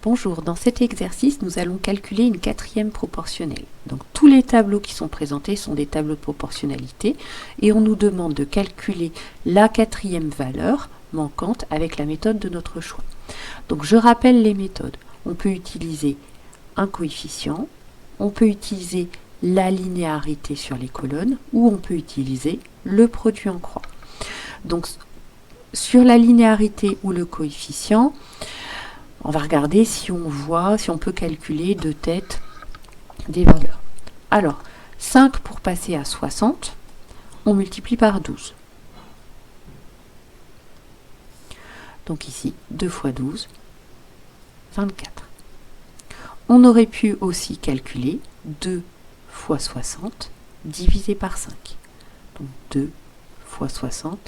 Bonjour, dans cet exercice, nous allons calculer une quatrième proportionnelle. Donc tous les tableaux qui sont présentés sont des tableaux de proportionnalité et on nous demande de calculer la quatrième valeur manquante avec la méthode de notre choix. Donc je rappelle les méthodes. On peut utiliser un coefficient, on peut utiliser la linéarité sur les colonnes ou on peut utiliser le produit en croix. Donc sur la linéarité ou le coefficient, on va regarder si on peut calculer de tête des valeurs. Alors, 5 pour passer à 60, on multiplie par 12. Donc ici, 2 fois 12, 24. On aurait pu aussi calculer 2 fois 60 divisé par 5. Donc 2 fois 60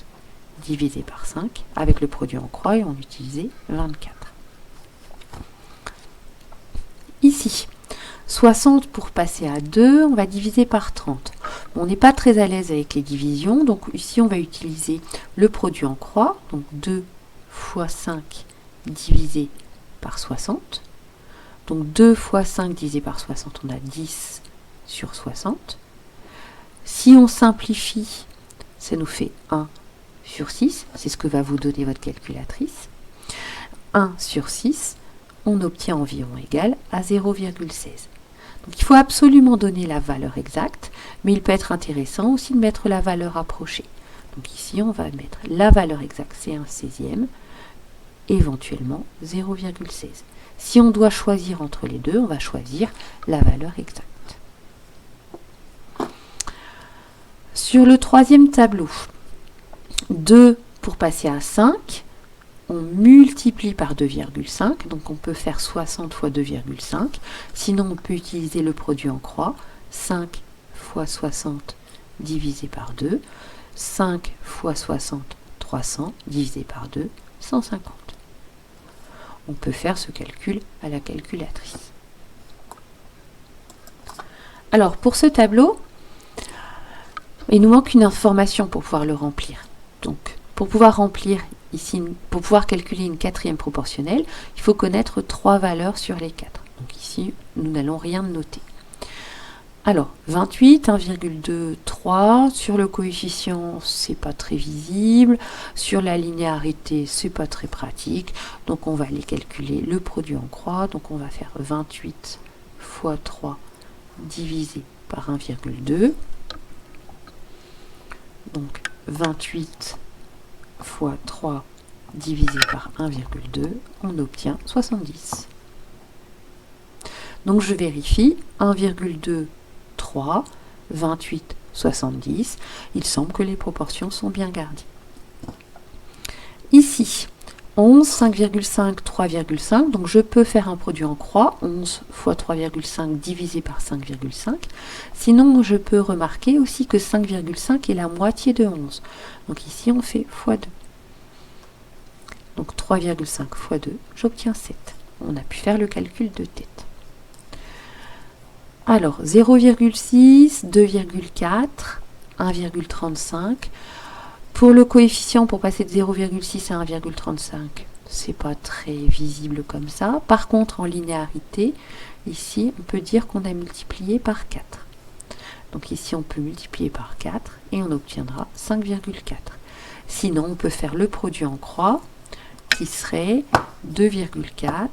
divisé par 5, avec le produit en croix et on utilisait 24. Ici, 60 pour passer à 2, on va diviser par 30. On n'est pas très à l'aise avec les divisions, donc ici on va utiliser le produit en croix, donc 2 fois 5 divisé par 60. Donc 2 fois 5 divisé par 60, on a 10 sur 60. Si on simplifie, ça nous fait 1 sur 6, c'est ce que va vous donner votre calculatrice. 1 sur 6, on obtient environ égal à 0,16. Donc il faut absolument donner la valeur exacte, mais il peut être intéressant aussi de mettre la valeur approchée. Donc ici, on va mettre la valeur exacte, c'est 1/16e, éventuellement 0,16. Si on doit choisir entre les deux, on va choisir la valeur exacte. Sur le troisième tableau, 2 pour passer à 5, on multiplie par 2,5, donc on peut faire 60 fois 2,5. Sinon, on peut utiliser le produit en croix, 5 fois 60 divisé par 2, 5 fois 60, 300, divisé par 2, 150. On peut faire ce calcul à la calculatrice. Alors, pour ce tableau, il nous manque une information pour pouvoir le remplir. Donc, pour pouvoir remplir ici, pour pouvoir calculer une quatrième proportionnelle, il faut connaître 3 valeurs sur les 4. Donc ici, nous n'allons rien noter. Alors, 28, 1,2, 3. Sur le coefficient, c'est pas très visible. Sur la linéarité, c'est pas très pratique. Donc, on va aller calculer le produit en croix. Donc, on va faire 28 fois 3 divisé par 1,2. Donc, 28 fois 3 divisé par 1,2, on obtient 70. Donc je vérifie, 1,2, 3, 28, 70. Il semble que les proportions sont bien gardées. Ici, 11, 5,5, 3,5. Donc je peux faire un produit en croix, 11 fois 3,5 divisé par 5,5. Sinon, je peux remarquer aussi que 5,5 est la moitié de 11. Donc ici, on fait x2. Donc 3,5 fois 2, j'obtiens 7. On a pu faire le calcul de tête. Alors, 0,6, 2,4, 1,35. Pour le coefficient, pour passer de 0,6 à 1,35, c'est pas très visible comme ça. Par contre, en linéarité, ici, on peut dire qu'on a multiplié par 4. Donc ici, on peut multiplier par 4 et on obtiendra 5,4. Sinon, on peut faire le produit en croix, qui serait 2,4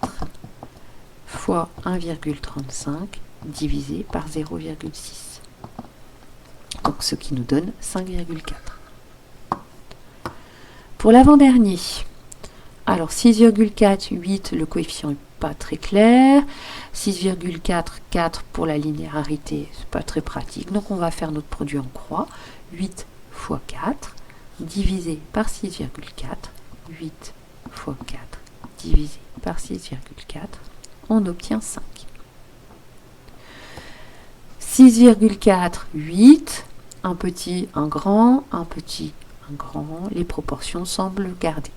fois 1,35 divisé par 0,6. Donc ce qui nous donne 5,4. Pour l'avant-dernier, alors 6,4, 8, le coefficient n'est pas très clair. 6,4, 4 pour la linéarité, c'est pas très pratique. Donc on va faire notre produit en croix. 8 fois 4 divisé par 6,4. 8 fois 4 divisé par 6,4, on obtient 5. 6,4, 8, un petit, un grand, un petit, un grand, les proportions semblent gardées.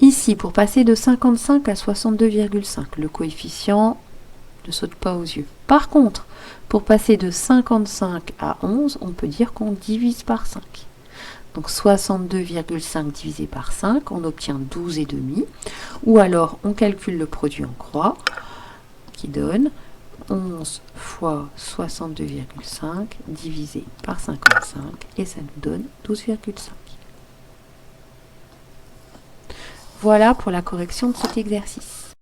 Ici, pour passer de 55 à 62,5, le coefficient ne saute pas aux yeux. Par contre, pour passer de 55 à 11, on peut dire qu'on divise par 5. Donc 62,5 divisé par 5, on obtient 12,5. Ou alors on calcule le produit en croix qui donne 11 fois 62,5 divisé par 55 et ça nous donne 12,5. Voilà pour la correction de cet exercice.